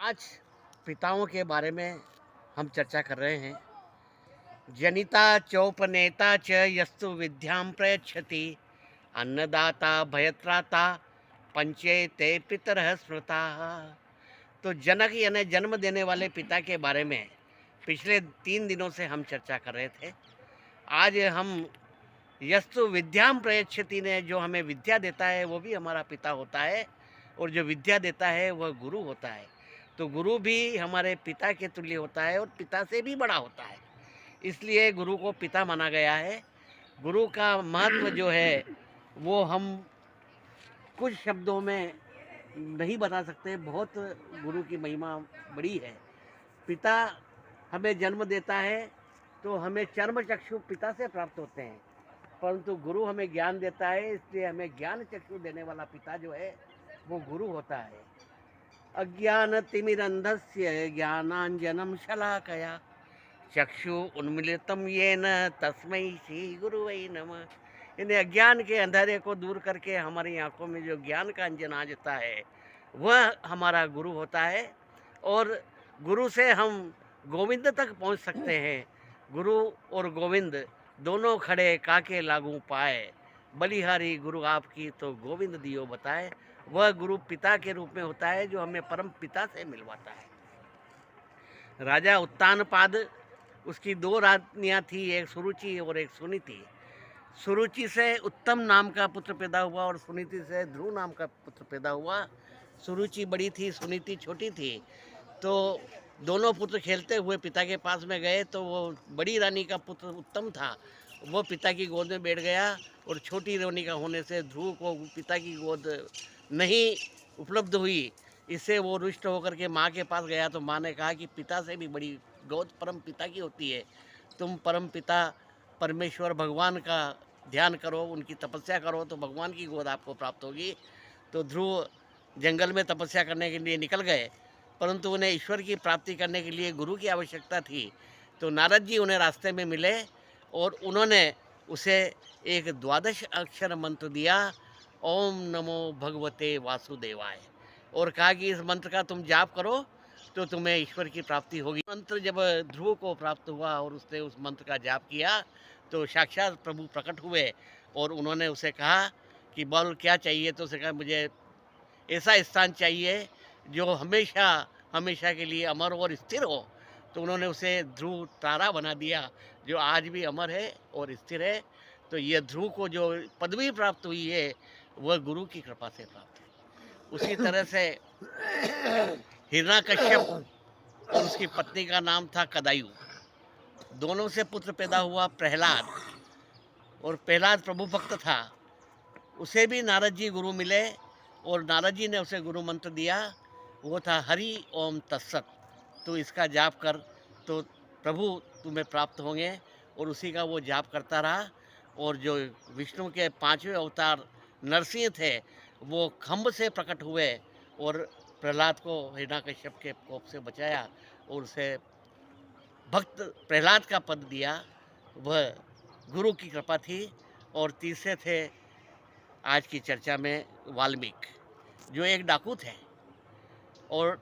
आज पिताओं के बारे में हम चर्चा कर रहे हैं। जनिता चोपनेता च यस्तु विद्यां प्रयच्छति अन्नदाता भयत्राता पंचेते पितरः स्मृताः। तो जनक यानी जन्म देने वाले पिता के बारे में पिछले 3 दिनों से हम चर्चा कर रहे थे। आज हम यस्तु विद्यां प्रयच्छति ने जो हमें विद्या देता है वो भी हमारा पिता होता है, और जो विद्या देता है वह गुरु होता है। तो गुरु भी हमारे पिता के तुल्य होता है और पिता से भी बड़ा होता है, इसलिए गुरु को पिता माना गया है। गुरु का महत्व जो है वो हम कुछ शब्दों में नहीं बता सकते। बहुत गुरु की महिमा बड़ी है। पिता हमें जन्म देता है तो हमें चर्म चक्षु पिता से प्राप्त होते हैं, परंतु गुरु हमें ज्ञान देता है, इसलिए हमें ज्ञान चक्षु देने वाला पिता जो है वो गुरु होता है। अज्ञान तिमिरंधस्य ज्ञानांजनम शलाकया चक्षु उन्मिलितम येन तस्मै श्री गुरुवै नमः। इन अज्ञान के अंधेरे को दूर करके हमारी आंखों में जो ज्ञान का अंजन आ जाता है वह हमारा गुरु होता है, और गुरु से हम गोविंद तक पहुंच सकते हैं। गुरु और गोविंद दोनों खड़े काके लागू पाए, बलिहारी गुरु आपकी तो गोविंद दियो बताए। वह गुरु पिता के रूप में होता है जो हमें परम पिता से मिलवाता है। राजा उत्तानपाद, उसकी 2 रानियाँ थी, एक सुरुचि और एक सुनीति। सुरुचि से उत्तम नाम का पुत्र पैदा हुआ और सुनीति से ध्रुव नाम का पुत्र पैदा हुआ। सुरुचि बड़ी थी, सुनीति छोटी थी। तो दोनों पुत्र खेलते हुए पिता के पास में गए, तो वो बड़ी रानी का पुत्र उत्तम था, वो पिता की गोद में बैठ गया, और छोटी रानी का होने से ध्रुव को पिता की गोद नहीं उपलब्ध हुई। इससे वो रुष्ट होकर के माँ के पास गया, तो माँ ने कहा कि पिता से भी बड़ी गोद परम पिता की होती है। तुम परम पिता परमेश्वर भगवान का ध्यान करो, उनकी तपस्या करो, तो भगवान की गोद आपको प्राप्त होगी। तो ध्रुव जंगल में तपस्या करने के लिए निकल गए, परंतु उन्हें ईश्वर की प्राप्ति करने के लिए गुरु की आवश्यकता थी। तो नारद जी उन्हें रास्ते में मिले और उन्होंने उसे एक 12 अक्षर मंत्र दिया, ओम नमो भगवते वासुदेवाय, और कहा कि इस मंत्र का तुम जाप करो तो तुम्हें ईश्वर की प्राप्ति होगी। मंत्र जब ध्रुव को प्राप्त हुआ और उसने उस मंत्र का जाप किया, तो साक्षात प्रभु प्रकट हुए और उन्होंने उसे कहा कि बोल क्या चाहिए। तो उसने कहा मुझे ऐसा स्थान चाहिए जो हमेशा हमेशा के लिए अमर और स्थिर हो। तो उन्होंने उसे ध्रुव तारा बना दिया, जो आज भी अमर है और स्थिर है। तो ये ध्रुव को जो पदवी प्राप्त हुई है वह गुरु की कृपा से प्राप्त है। उसी तरह से हिरण्यकश्यप और उसकी पत्नी का नाम था कदायु, दोनों से पुत्र पैदा हुआ प्रहलाद, और प्रहलाद प्रभु भक्त था। उसे भी नारद जी गुरु मिले और नारद जी ने उसे गुरु मंत्र दिया, वो था हरि ओम तत्सत। तो इसका जाप कर तो प्रभु तुम्हें प्राप्त होंगे। और उसी का वो जाप करता रहा। और जो विष्णु के 5वें अवतार नरसिंह थे वो खम्भ से प्रकट हुए और प्रहलाद को हिरण्यकश्यप के कोप से बचाया और उसे भक्त प्रहलाद का पद दिया। वह गुरु की कृपा थी। और तीसरे थे आज की चर्चा में वाल्मीकि, जो एक डाकू थे, और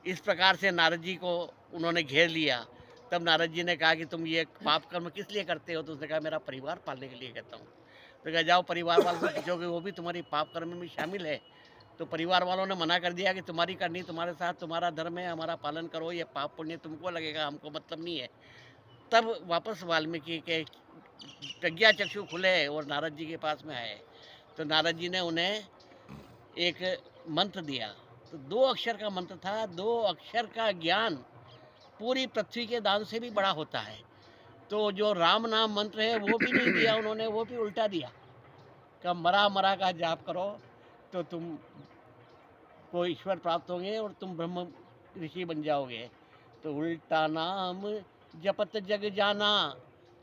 इस प्रकार से नारद जी को उन्होंने घेर लिया। तब नारद जी ने कहा कि तुम ये पाप कर्म किस लिए करते हो। तो उसने कहा मेरा परिवार पालने के लिए करता हूँ। तो कहा जाओ परिवार वालों से पूछोगे, वो भी तुम्हारी पाप कर्म में शामिल है। तो परिवार वालों ने मना कर दिया कि तुम्हारी करनी तुम्हारे साथ, तुम्हारा धर्म है, हमारा पालन करो, ये पाप पुण्य तुमको लगेगा, हमको मतलब नहीं है। तब वापस वाल्मीकि के प्रज्ञा चक्षु खुले और नारद जी के पास में आए। तो नारद जी ने उन्हें एक मंत्र दिया। तो 2 अक्षर का मंत्र था। 2 अक्षर का ज्ञान पूरी पृथ्वी के दान से भी बड़ा होता है। तो जो राम नाम मंत्र है वो भी नहीं दिया उन्होंने, वो भी उल्टा दिया कि मरा मरा का जाप करो तो तुम को ईश्वर प्राप्त होंगे और तुम ब्रह्म ऋषि बन जाओगे। तो उल्टा नाम जपत जग जाना,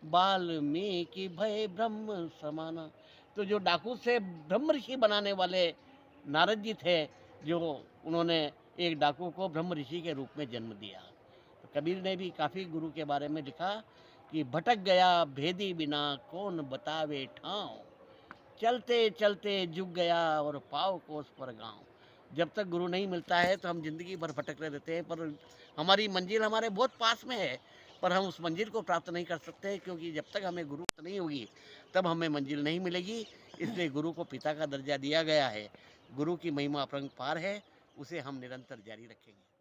वाल्मीकि भय ब्रह्म समाना। तो जो डाकू से ब्रह्म ऋषि बनाने वाले नारद जी थे, जो उन्होंने एक डाकू को ब्रह्म ऋषि के रूप में जन्म दिया। तो कबीर ने भी काफ़ी गुरु के बारे में लिखा कि भटक गया भेदी बिना कौन बतावे ठाव, चलते चलते झुक गया और पाव कोस पर गाँव। जब तक गुरु नहीं मिलता है तो हम ज़िंदगी भर भटकते रहते हैं, पर हमारी मंजिल हमारे बहुत पास में है, पर हम उस मंजिल को प्राप्त नहीं कर सकते, क्योंकि जब तक हमें गुरु नहीं होगी तब हमें मंजिल नहीं मिलेगी। इसलिए गुरु को पिता का दर्जा दिया गया है। गुरु की महिमा अपरंपार है, उसे हम निरंतर जारी रखेंगे।